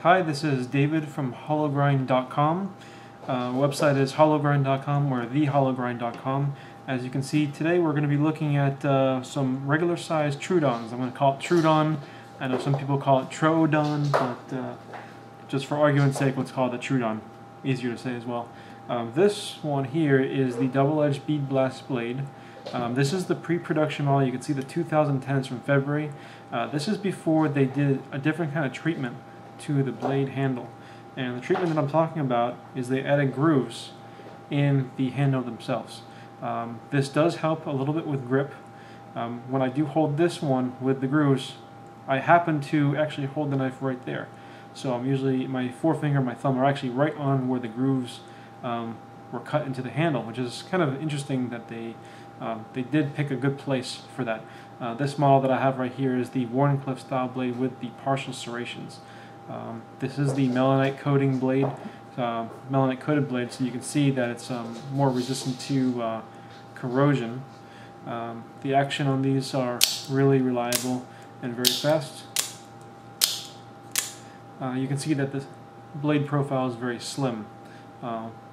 Hi, this is David from hologrind.com. Website is hologrind.com or thehologrind.com. As you can see, today we're going to be looking at some regular sized Troodons. I'm going to call it Troodon. I know some people call it Troodon, but just for argument's sake, let's call it the Troodon. Easier to say as well. This one here is the double-edged bead blast blade. This is the pre-production model. You can see the 2010s from February. This is before they did a different kind of treatment to the blade handle. And the treatment that I'm talking about is they added grooves in the handle themselves. This does help a little bit with grip. When I do hold this one with the grooves, I happen to actually hold the knife right there. So I'm usually, my forefinger and my thumb are actually right on where the grooves were cut into the handle, which is kind of interesting that they did pick a good place for that. This model that I have right here is the Wharncliffe style blade with the partial serrations. This is the melanite coating blade, melanite coated blade, so you can see that it's more resistant to corrosion. The action on these are really reliable and very fast. You can see that the blade profile is very slim.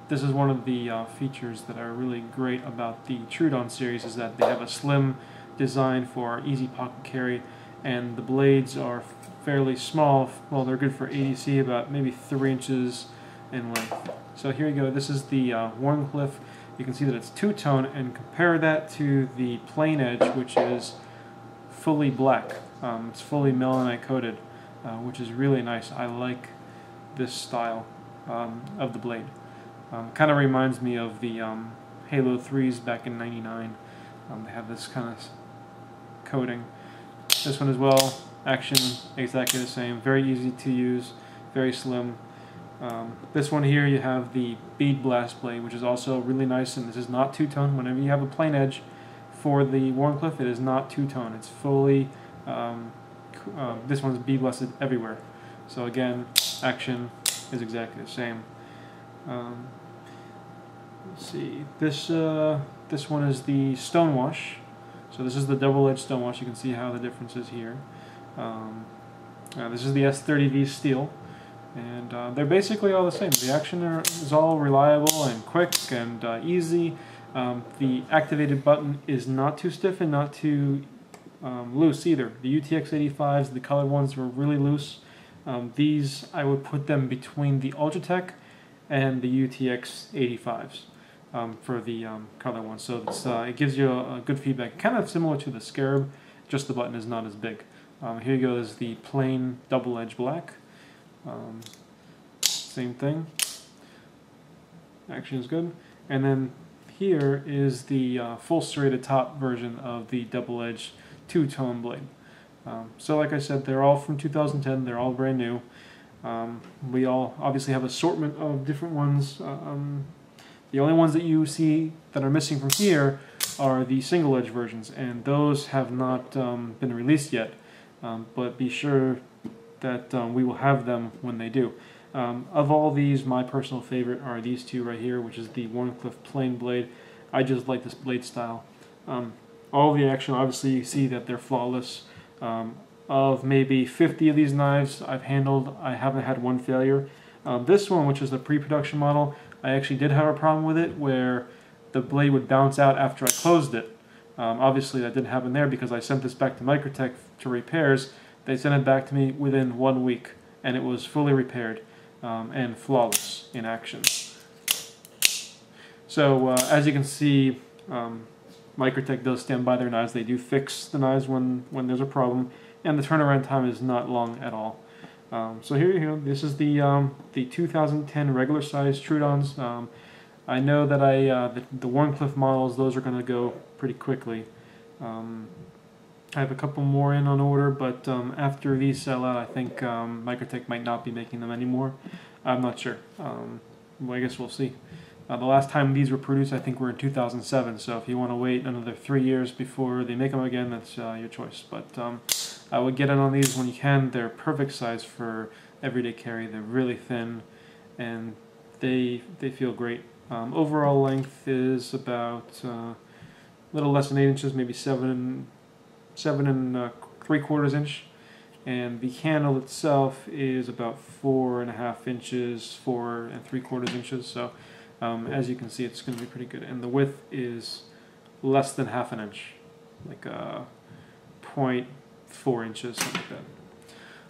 This is one of the features that are really great about the Troodon series, is that they have a slim design for easy pocket carry, and the blades are fairly small. Well, they're good for ADC, about maybe 3 inches in length. So here you go, this is the Wharncliffe. You can see that it's two-tone, and compare that to the plain edge, which is fully black. It's fully melanite coated, which is really nice. I like this style of the blade. Kind of reminds me of the Halo 3s back in '99. They have this kind of coating. This one as well, action exactly the same, very easy to use, very slim. This one here you have the bead blast blade, which is also really nice, and this is not two-tone. Whenever you have a plain edge for the Wharncliffe, it is not two-tone. It's fully, this one's bead blasted everywhere. So again, action is exactly the same. Let's see, this one is the stonewash. So this is the double-edged stonewash. You can see how the difference is here. This is the S30V steel, and they're basically all the same. The action is all reliable and quick and easy. The activated button is not too stiff and not too loose either. The UTX 85s, the colored ones, were really loose. These, I would put them between the Ultratech and the UTX 85s. For the color one, so it gives you a good feedback, kind of similar to the Scarab, just the button is not as big. Here you go, is the plain double-edged black. Same thing. Action is good. And then here is the full serrated top version of the double-edged two-tone blade. So like I said, they're all from 2010. They're all brand new. We all obviously have assortment of different ones. The only ones that you see that are missing from here are the single-edge versions, and those have not been released yet, but be sure that we will have them when they do. Of all these, my personal favorite are these two right here, which is the Wharncliffe plain blade. I just like this blade style. All the action, obviously you see that they're flawless. Of maybe 50 of these knives I've handled, I haven't had one failure. This one, which is the pre-production model, I actually did have a problem with it where the blade would bounce out after I closed it. Obviously that didn't happen there because I sent this back to Microtech to repairs. They sent it back to me within 1 week, and it was fully repaired and flawless in action. So as you can see, Microtech does stand by their knives. They do fix the knives when there's a problem, and the turnaround time is not long at all. So here you go. This is the 2010 regular size Troodons. I know that the Wharncliffe models, those are going to go pretty quickly. I have a couple more in on order, but after these sell out, I think Microtech might not be making them anymore. I'm not sure. Well, I guess we'll see. The last time these were produced, I think, were in 2007. So if you want to wait another 3 years before they make them again, that's your choice. But I would get in on these when you can. They're perfect size for everyday carry. They're really thin, and they feel great. Overall length is about a little less than 8 inches, maybe 7 and 3/4 inch, and the handle itself is about 4.5 inches, 4 3/4 inches. So as you can see, it's going to be pretty good, and the width is less than half an inch, like 0.4 inches, something like that.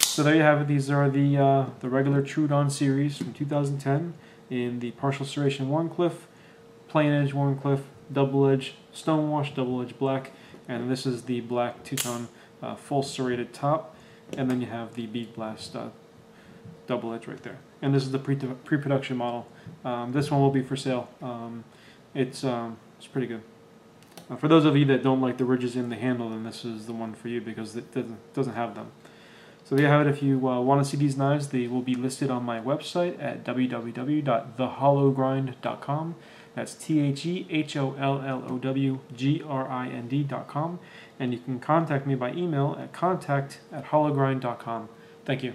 So there you have it. These are the regular Troodon series from 2010 in the partial serration Wharncliffe, plain edge Wharncliffe, double edge stonewash, double edge black, and this is the black two-tone full serrated top, and then you have the bead blast double edge right there. And this is the pre-production model. This one will be for sale. It's pretty good. For those of you that don't like the ridges in the handle, then this is the one for you because it doesn't have them. So there you have it. If you want to see these knives, they will be listed on my website at www.thehollowgrind.com. That's TheHollowgrind.com. And you can contact me by email at contact@hollowgrind.com. Thank you.